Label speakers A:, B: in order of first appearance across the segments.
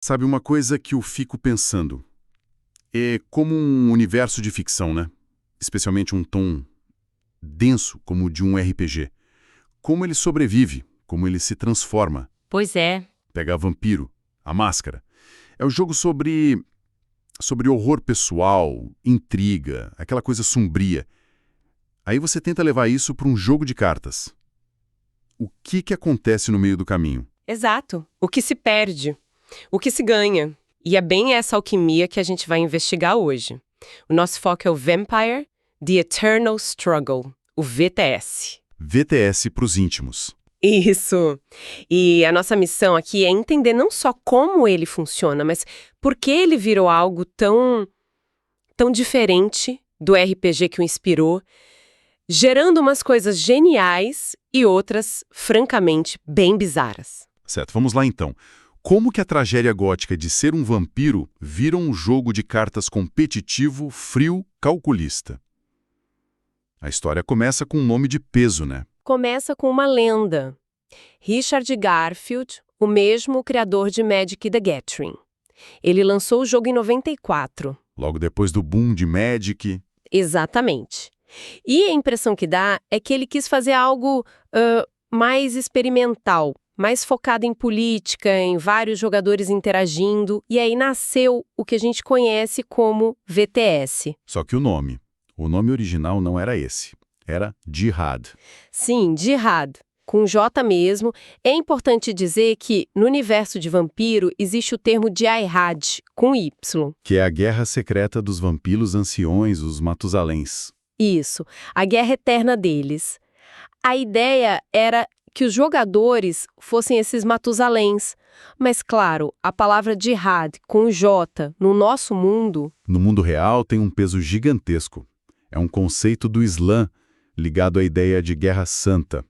A: Sabe, uma coisa que eu fico pensando é como um universo de ficção, né? Especialmente um tom denso como o de um RPG. Como ele sobrevive, como ele se transforma.
B: Pois é.
A: Pega Vampiro, A Máscara. É um jogo sobre horror pessoal, intriga, aquela coisa sombria. Aí você tenta levar isso para um jogo de cartas. O que acontece no meio do caminho?
C: Exato. O que se perde, o que se ganha. E é bem essa alquimia que a gente vai investigar hoje. O nosso foco é o Vampire: The Eternal Struggle, o VTS.
A: VTS para os íntimos.
C: Isso! E a nossa missão aqui é entender não só como ele funciona, mas por que ele virou algo tão diferente do RPG que o inspirou, gerando umas coisas geniais e outras, francamente, bem bizarras.
A: Certo, vamos lá então. Como que a tragédia gótica de ser um vampiro vira um jogo de cartas competitivo, frio, calculista? A história começa com um nome de peso, né?
C: Começa com uma lenda. Richard Garfield, o mesmo criador de Magic the Gathering. Ele lançou o jogo em 94.
A: Logo depois do boom de Magic.
C: Exatamente. E a impressão que dá é que ele quis fazer algo mais experimental, mais focado em política, em vários jogadores interagindo, e aí nasceu o que a gente conhece como VTS.
A: Só que o nome original não era esse, era Jihad.
C: Sim, Jihad, com J mesmo. É importante dizer que, no universo de vampiro, existe o termo Jihad, com Y.
A: Que é a guerra secreta dos vampiros anciões, os Matusaléns.
C: Isso, a guerra eterna deles. A ideia era que os jogadores fossem esses Matusaléns. Mas, claro, a palavra Jihad, com J, no nosso mundo...
A: No mundo real tem um peso gigantesco. É um conceito do Islã, ligado à ideia de guerra santa.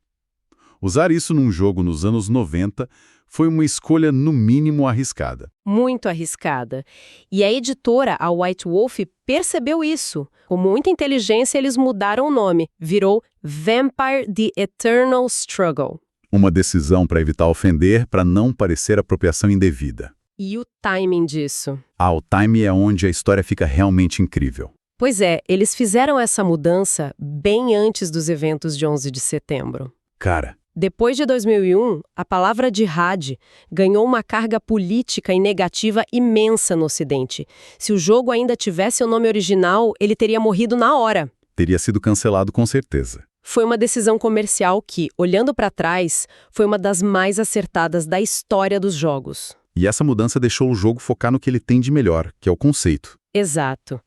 A: Usar isso num jogo nos anos 90 foi uma escolha no mínimo arriscada.
C: Muito arriscada. E a editora, a White Wolf, percebeu isso. Com muita inteligência, eles mudaram o nome. Virou Vampire: The Eternal Struggle.
A: Uma decisão para evitar ofender, para não parecer apropriação indevida.
C: E o timing disso?
A: O timing é onde a história fica realmente incrível.
C: Pois é, eles fizeram essa mudança bem antes dos eventos de 11 de setembro.
A: Cara...
C: Depois de 2001, a palavra jihad ganhou uma carga política e negativa imensa no Ocidente. Se o jogo ainda tivesse o nome original, ele teria morrido na hora.
A: Teria sido cancelado com certeza.
C: Foi uma decisão comercial que, olhando para trás, foi uma das mais acertadas da história dos jogos.
A: E essa mudança deixou o jogo focar no que ele tem de melhor, que é o conceito.
C: Exato.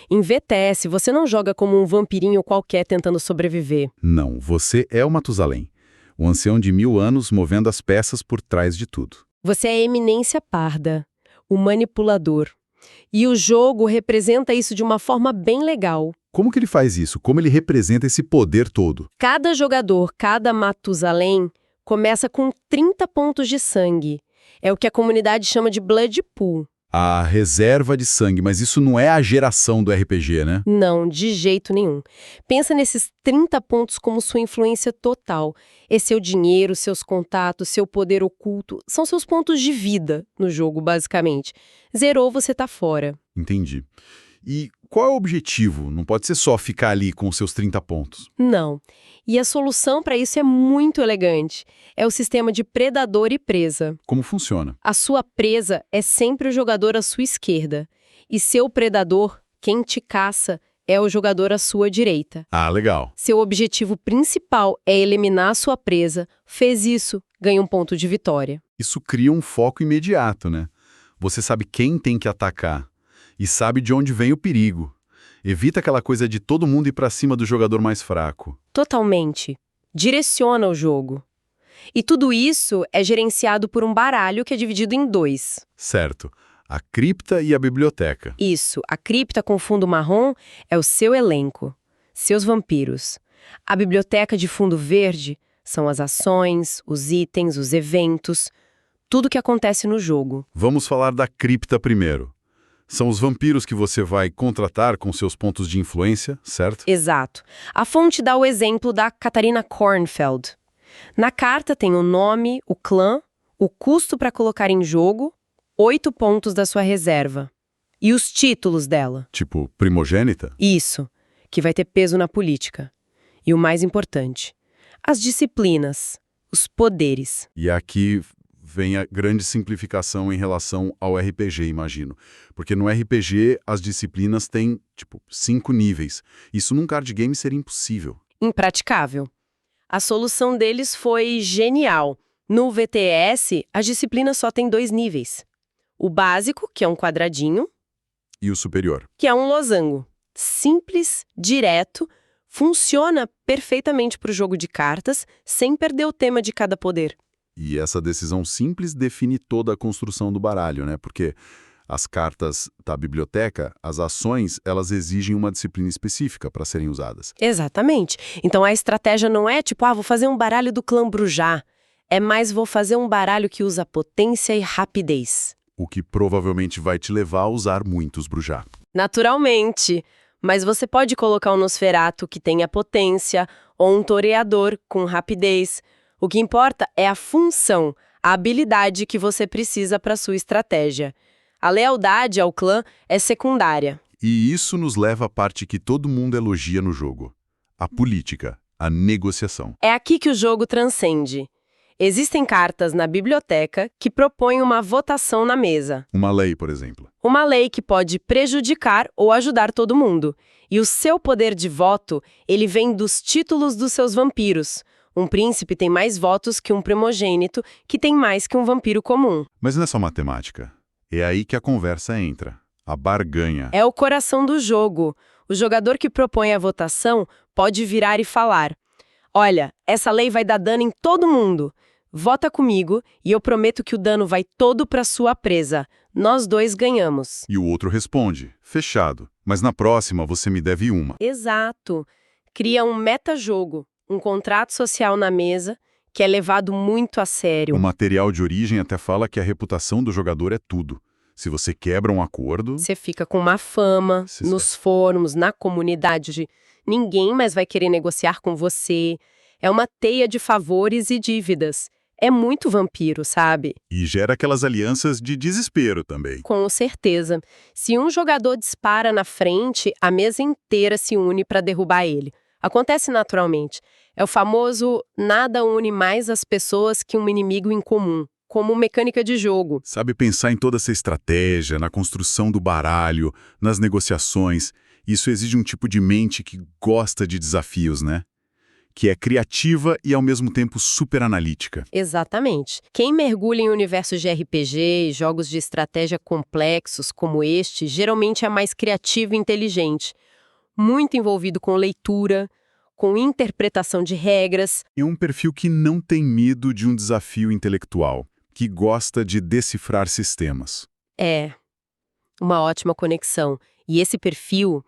C: Em VTS, você não joga como um vampirinho qualquer tentando sobreviver.
A: Não, você é o Matusalém. O ancião de 1000 anos movendo as peças por trás de tudo.
C: Você é a eminência parda, o manipulador. E o jogo representa isso de uma forma bem legal.
A: Como que ele faz isso? Como ele representa esse poder todo?
C: Cada jogador, cada Matusalém, começa com 30 pontos de sangue. É o que a comunidade chama de Blood Pool.
A: A reserva de sangue, mas isso não é a geração do RPG, né?
C: Não, de jeito nenhum. Pensa nesses 30 pontos como sua influência total. É seu dinheiro, seus contatos, seu poder oculto. São seus pontos de vida no jogo, basicamente. Zerou, você tá fora.
A: Entendi. E qual é o objetivo? Não pode ser só ficar ali com os seus 30 pontos.
C: Não. E a solução para isso é muito elegante. É o sistema de predador e presa.
A: Como funciona?
C: A sua presa é sempre o jogador à sua esquerda. E seu predador, quem te caça, é o jogador à sua direita.
A: Ah, legal.
C: Seu objetivo principal é eliminar a sua presa. Fez isso, ganha um ponto de vitória.
A: Isso cria um foco imediato, né? Você sabe quem tem que atacar e sabe de onde vem o perigo. Evita aquela coisa de todo mundo ir pra cima do jogador mais fraco.
C: Totalmente. Direciona o jogo. E tudo isso é gerenciado por um baralho que é dividido em 2.
A: Certo. A cripta e a biblioteca.
C: Isso. A cripta com fundo marrom é o seu elenco, seus vampiros. A biblioteca de fundo verde são as ações, os itens, os eventos, tudo que acontece no jogo.
A: Vamos falar da cripta primeiro. São os vampiros que você vai contratar com seus pontos de influência, certo?
C: Exato. A fonte dá o exemplo da Katharina Kornfeld. Na carta tem o nome, o clã, o custo para colocar em jogo, 8 pontos da sua reserva. E os títulos dela?
A: Tipo, primogênita?
C: Isso, que vai ter peso na política. E o mais importante, as disciplinas, os poderes.
A: E aqui vem a grande simplificação em relação ao RPG, imagino. Porque no RPG as disciplinas têm, 5 níveis. Isso num card game seria impossível.
C: Impraticável. A solução deles foi genial. No VTS, as disciplinas só têm 2 níveis. O básico, que é um quadradinho,
A: E o superior?
C: que é um losango. Simples, direto, funciona perfeitamente para o jogo de cartas, sem perder o tema de cada poder.
A: E essa decisão simples define toda a construção do baralho, né? Porque as cartas da biblioteca, as ações, elas exigem uma disciplina específica para serem usadas.
C: Exatamente. Então a estratégia não é tipo, vou fazer um baralho do clã Brujá. É mais, vou fazer um baralho que usa potência e rapidez.
A: O que provavelmente vai te levar a usar muitos Brujá.
C: Naturalmente. Mas você pode colocar um Nosferatu que tenha potência, ou um toreador com rapidez. O que importa é a função, a habilidade que você precisa para sua estratégia. A lealdade ao clã é secundária.
A: E isso nos leva à parte que todo mundo elogia no jogo. A política, a negociação.
C: É aqui que o jogo transcende. Existem cartas na biblioteca que propõem uma votação na mesa.
A: Uma lei, por exemplo.
C: Uma lei que pode prejudicar ou ajudar todo mundo. E o seu poder de voto, ele vem dos títulos dos seus vampiros. Um príncipe tem mais votos que um primogênito, que tem mais que um vampiro comum.
A: Mas não é só matemática. É aí que a conversa entra. A barganha.
C: É o coração do jogo. O jogador que propõe a votação pode virar e falar: olha, essa lei vai dar dano em todo mundo. Vota comigo e eu prometo que o dano vai todo para sua presa. Nós dois ganhamos.
A: E o outro responde: fechado. Mas na próxima você me deve uma.
C: Exato. Cria um metajogo, um contrato social na mesa que é levado muito a sério.
A: O material de origem até fala que a reputação do jogador é tudo. Se você quebra um acordo...
C: Você fica com má fama nos fóruns, na comunidade. Ninguém mais vai querer negociar com você. É uma teia de favores e dívidas. É muito vampiro, sabe?
A: E gera aquelas alianças de desespero também.
C: Com certeza. Se um jogador dispara na frente, a mesa inteira se une para derrubar ele. Acontece naturalmente. É o famoso nada une mais as pessoas que um inimigo em comum, como mecânica de jogo.
A: Sabe pensar em toda essa estratégia, na construção do baralho, nas negociações. Isso exige um tipo de mente que gosta de desafios, né? Que é criativa e ao mesmo tempo super analítica.
C: Exatamente. Quem mergulha em universos de RPG e jogos de estratégia complexos como este, geralmente é mais criativo e inteligente. Muito envolvido com leitura, com interpretação de regras.
A: É um perfil que não tem medo de um desafio intelectual, que gosta de decifrar sistemas.
C: É uma ótima conexão. E esse perfil,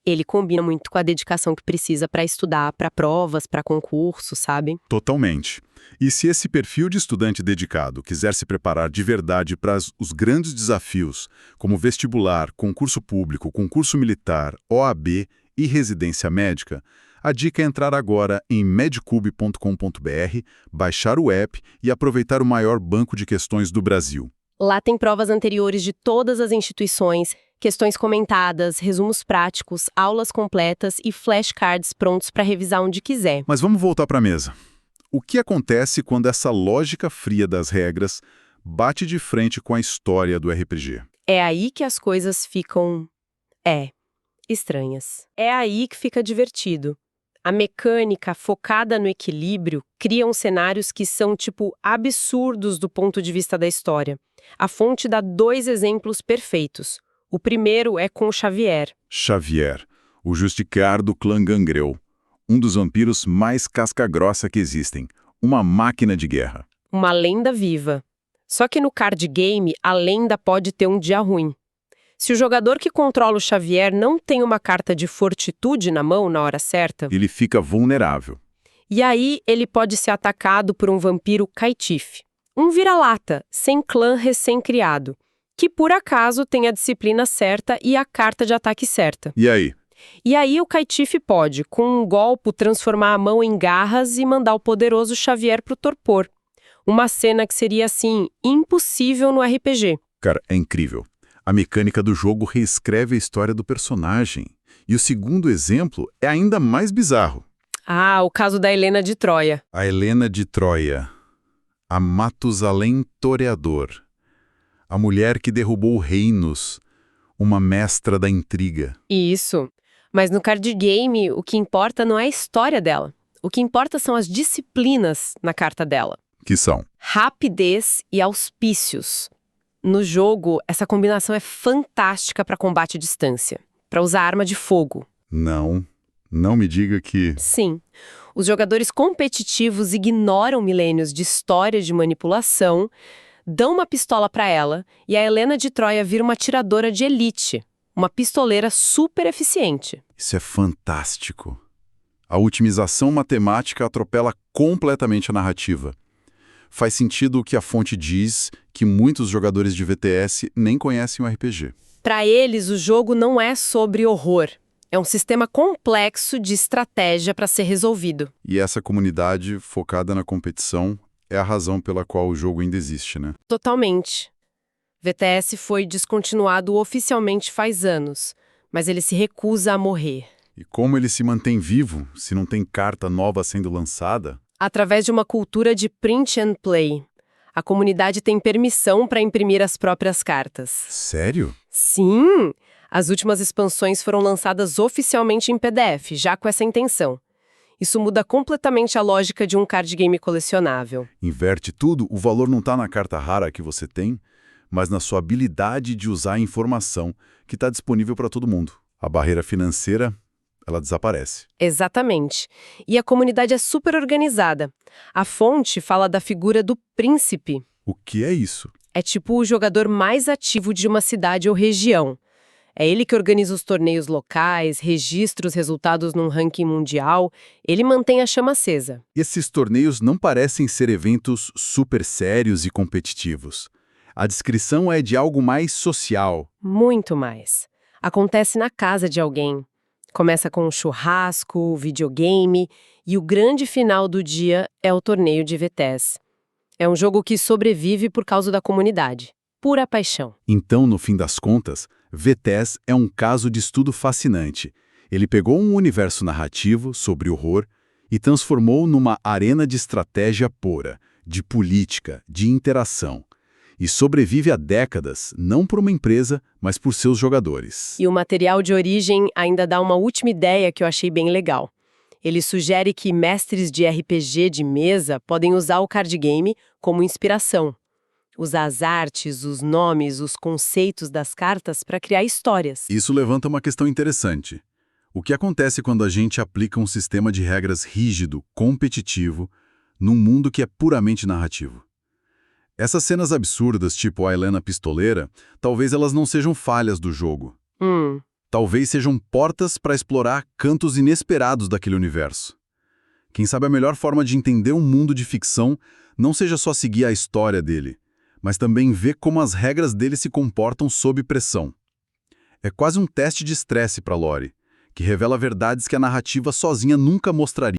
C: ele combina muito com a dedicação que precisa para estudar, para provas, para concursos, sabe?
A: Totalmente. E se esse perfil de estudante dedicado quiser se preparar de verdade para os grandes desafios, como vestibular, concurso público, concurso militar, OAB e residência médica, a dica é entrar agora em medcube.com.br, baixar o app e aproveitar o maior banco de questões do Brasil.
C: Lá tem provas anteriores de todas as instituições, questões comentadas, resumos práticos, aulas completas e flashcards prontos para revisar onde quiser.
A: Mas vamos voltar para a mesa. O que acontece quando essa lógica fria das regras bate de frente com a história do RPG?
C: É aí que as coisas ficam... estranhas. É aí que fica divertido. A mecânica focada no equilíbrio cria uns cenários que são, absurdos do ponto de vista da história. A fonte dá 2 exemplos perfeitos. O primeiro é com Xavier.
A: Xavier, o Justicar do clã Gangrel. Um dos vampiros mais casca-grossa que existem. Uma máquina de guerra.
C: Uma lenda viva. Só que no card game, a lenda pode ter um dia ruim. Se o jogador que controla o Xavier não tem uma carta de fortitude na mão na hora certa...
A: Ele fica vulnerável.
C: E aí ele pode ser atacado por um vampiro caitife. Um vira-lata, sem clã recém-criado, que por acaso tem a disciplina certa e a carta de ataque certa.
A: E aí?
C: E aí o caitife pode, com um golpe, transformar a mão em garras e mandar o poderoso Xavier pro torpor. Uma cena que seria, assim, impossível no RPG.
A: Cara, é incrível. A mecânica do jogo reescreve a história do personagem. E o segundo exemplo é ainda mais bizarro.
C: Ah, o caso da Helena de Troia.
A: A Helena de Troia. A Matusalém Toreador. A mulher que derrubou reinos. Uma mestra da intriga.
C: Isso. Mas no card game, o que importa não é a história dela. O que importa são as disciplinas na carta dela.
A: Que são?
C: Rapidez e auspícios. No jogo, essa combinação é fantástica para combate à distância, para usar arma de fogo.
A: Não me diga que...
C: Sim, os jogadores competitivos ignoram milênios de história de manipulação, dão uma pistola para ela e a Helena de Troia vira uma atiradora de elite, uma pistoleira super eficiente.
A: Isso é fantástico. A otimização matemática atropela completamente a narrativa. Faz sentido o que a fonte diz, que muitos jogadores de VTS nem conhecem o RPG.
C: Para eles, o jogo não é sobre horror. É um sistema complexo de estratégia para ser resolvido.
A: E essa comunidade focada na competição é a razão pela qual o jogo ainda existe, né?
C: Totalmente. VTS foi descontinuado oficialmente faz anos, mas ele se recusa a morrer.
A: E como ele se mantém vivo, se não tem carta nova sendo lançada?
C: Através de uma cultura de print and play. A comunidade tem permissão para imprimir as próprias cartas.
A: Sério?
C: Sim! As últimas expansões foram lançadas oficialmente em PDF, já com essa intenção. Isso muda completamente a lógica de um card game colecionável.
A: Inverte tudo, o valor não está na carta rara que você tem, mas na sua habilidade de usar a informação que está disponível para todo mundo. A barreira financeira, ela desaparece.
C: Exatamente. E a comunidade é super organizada. A fonte fala da figura do príncipe.
A: O que é isso?
C: É tipo o jogador mais ativo de uma cidade ou região. É ele que organiza os torneios locais, registra os resultados num ranking mundial, ele mantém a chama acesa.
A: Esses torneios não parecem ser eventos super sérios e competitivos. A descrição é de algo mais social.
C: Muito mais. Acontece na casa de alguém. Começa com um churrasco, videogame, e o grande final do dia é o torneio de VTS. É um jogo que sobrevive por causa da comunidade. Pura paixão.
A: Então, no fim das contas, VTS é um caso de estudo fascinante. Ele pegou um universo narrativo sobre horror e transformou numa arena de estratégia pura, de política, de interação. E sobrevive há décadas, não por uma empresa, mas por seus jogadores.
C: E o material de origem ainda dá uma última ideia que eu achei bem legal. Ele sugere que mestres de RPG de mesa podem usar o card game como inspiração. Usar as artes, os nomes, os conceitos das cartas para criar histórias.
A: Isso levanta uma questão interessante. O que acontece quando a gente aplica um sistema de regras rígido, competitivo, num mundo que é puramente narrativo? Essas cenas absurdas, tipo a Helena Pistoleira, talvez elas não sejam falhas do jogo. Talvez sejam portas para explorar cantos inesperados daquele universo. Quem sabe a melhor forma de entender um mundo de ficção não seja só seguir a história dele, mas também ver como as regras dele se comportam sob pressão. É quase um teste de estresse para Lore, que revela verdades que a narrativa sozinha nunca mostraria.